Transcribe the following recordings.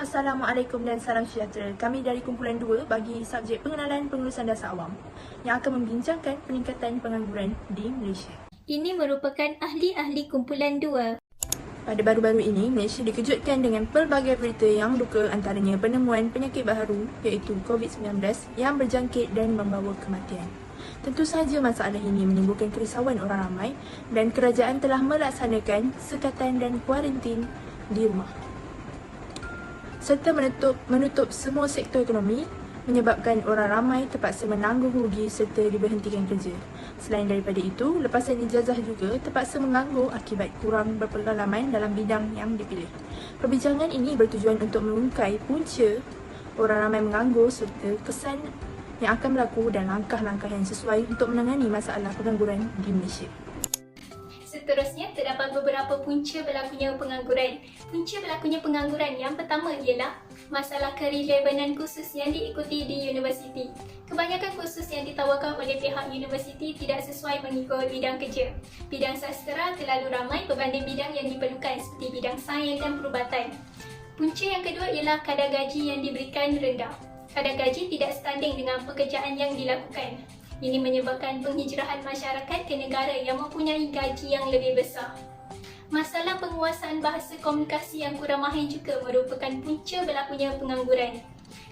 Assalamualaikum dan salam sejahtera. Kami dari kumpulan 2 bagi subjek pengenalan pengurusan dasar awam yang akan membincangkan peningkatan pengangguran di Malaysia. Ini merupakan ahli-ahli kumpulan 2. Pada baru-baru ini, Malaysia dikejutkan dengan pelbagai berita yang duka, antaranya penemuan penyakit baharu iaitu COVID-19 yang berjangkit dan membawa kematian. Tentu sahaja masalah ini menimbulkan kerisauan orang ramai dan kerajaan telah melaksanakan sekatan dan kuarantin di rumah, serta menutup semua sektor ekonomi, menyebabkan orang ramai terpaksa menanggung rugi serta diberhentikan kerja. Selain daripada itu, lepasan ijazah juga terpaksa menganggur akibat kurang berpengalaman dalam bidang yang dipilih. Perbincangan ini bertujuan untuk mengungkai punca orang ramai menganggur serta kesan yang akan berlaku dan langkah-langkah yang sesuai untuk menangani masalah pengangguran di Malaysia. Seterusnya, terdapat beberapa punca berlakunya pengangguran. Punca berlakunya pengangguran yang pertama ialah masalah kerelevanan khusus yang diikuti di universiti. Kebanyakan kursus yang ditawarkan oleh pihak universiti tidak sesuai mengikut bidang kerja. Bidang sastera terlalu ramai berbanding bidang yang diperlukan seperti bidang sains dan perubatan. Punca yang kedua ialah kadar gaji yang diberikan rendah. Kadar gaji tidak setanding dengan pekerjaan yang dilakukan. Ini menyebabkan penghijrahan masyarakat ke negara yang mempunyai gaji yang lebih besar. Masalah penguasaan bahasa komunikasi yang kurang mahir juga merupakan punca berlakunya pengangguran.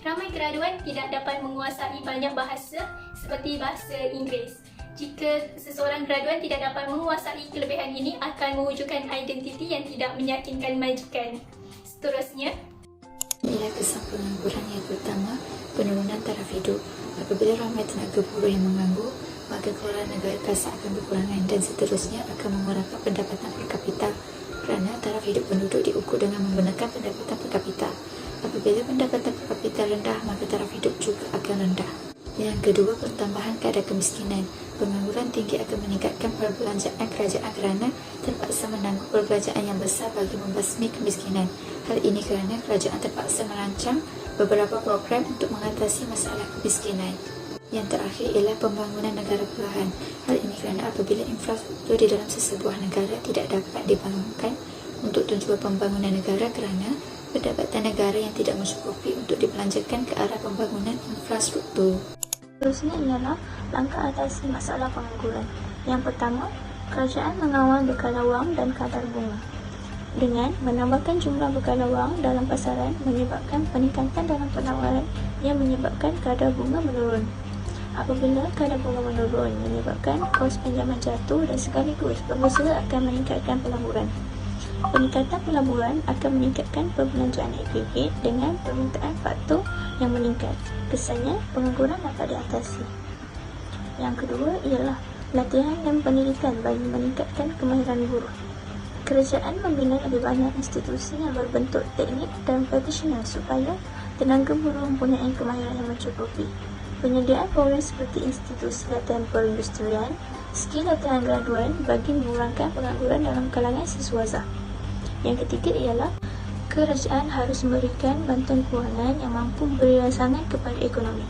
Ramai graduan tidak dapat menguasai banyak bahasa seperti bahasa Inggeris. Jika seseorang graduan tidak dapat menguasai kelebihan ini, akan mewujudkan identiti yang tidak meyakinkan majikan. Seterusnya, inilah kesan pengangguran yang pertama, penurunan taraf hidup. Apabila ramai tenaga buruh yang menganggur, maka keluaran negara kasar akan berkurangan dan seterusnya akan mengurangkan pendapatan per kapita kerana taraf hidup penduduk diukur dengan menggunakan pendapatan per kapita. Apabila pendapatan per kapita rendah, maka taraf hidup juga akan rendah. Yang kedua, pertambahan kadar kemiskinan. Pengangguran tinggi akan meningkatkan perbelanjaan kerajaan kerana terpaksa menanggung perbelanjaan yang besar bagi membasmi kemiskinan. Hal ini kerana kerajaan terpaksa merancang beberapa program untuk mengatasi masalah kemiskinan. Yang terakhir ialah pembangunan negara perlahan. Hal ini kerana apabila infrastruktur di dalam sesebuah negara tidak dapat dibangunkan untuk tujuan pembangunan negara kerana pendapatan negara yang tidak mencukupi untuk dibelanjakan ke arah pembangunan infrastruktur. Seterusnya ialah langkah atasi masalah pengangguran. Yang pertama, kerajaan mengawal bekalan wang dan kadar bunga. Dengan menambahkan jumlah bekalan wang dalam pasaran menyebabkan peningkatan dalam penawaran yang menyebabkan kadar bunga menurun. Apabila kadar bunga menurun menyebabkan kos pinjaman jatuh dan sekaligus pengusaha akan meningkatkan pelaburan. Peningkatan pelaburan akan meningkatkan perbelanjaan aggregate dengan permintaan faktor yang meningkat. Kesannya, pengangguran dapat diatasi. Yang kedua ialah latihan dan pendidikan bagi meningkatkan kemahiran buruh. Kerajaan membina lebih banyak institusi yang berbentuk teknik dan profesional supaya tenaga buruh mempunyai kemahiran yang mencukupi. Penyediaan program seperti institusi latihan perindustrian, skil latihan graduan bagi mengurangkan pengangguran dalam kalangan siswaza. Yang ketiga ialah kerajaan harus memberikan bantuan kewangan yang mampu memberi rangsangan kepada ekonomi.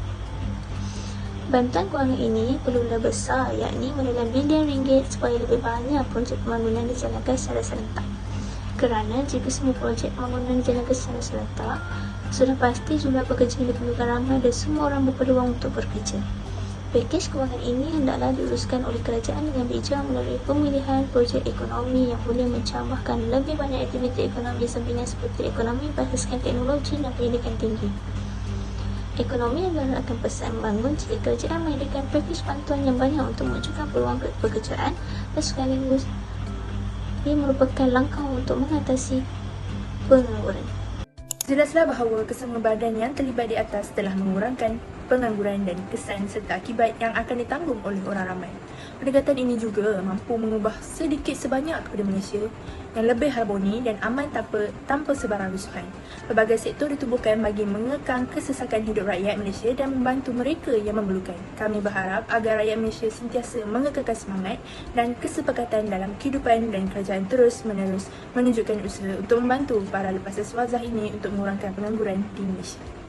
Bantuan kewangan ini perlulah besar, yakni menelan bilion ringgit supaya lebih banyak projek pembangunan dijalankan secara serentak. Kerana jika semua projek pembangunan dijalankan secara serentak, sudah pasti jumlah pekerja yang diperlukan ramai dan semua orang berpeluang untuk bekerja. Pakej kewangan ini hendaklah diuruskan oleh kerajaan dengan bijak melalui pemilihan projek ekonomi yang boleh mencampurkan lebih banyak aktiviti ekonomi sampingan seperti ekonomi berasaskan teknologi dan pendidikan tinggi. Ekonomi negara akan pesat membangun jika kerajaan menyediakan pakej bantuan yang banyak untuk mewujudkan peluang pekerjaan dan sekaligus ia merupakan langkah untuk mengatasi pengangguran. Jelaslah bahawa kesemua badan yang terlibat di atas telah mengurangkan pengangguran dan kesan serta akibat yang akan ditanggung oleh orang ramai. Pendekatan ini juga mampu mengubah sedikit sebanyak kepada Malaysia yang lebih harmoni dan aman tanpa sebarang rusuhan. Pelbagai sektor ditubuhkan bagi mengekang kesesakan hidup rakyat Malaysia dan membantu mereka yang memerlukan. Kami berharap agar rakyat Malaysia sentiasa mengekalkan semangat dan kesepakatan dalam kehidupan dan kerajaan terus-menerus menunjukkan usaha untuk membantu para lepas siswazah ini untuk mengurangkan pengangguran di Malaysia.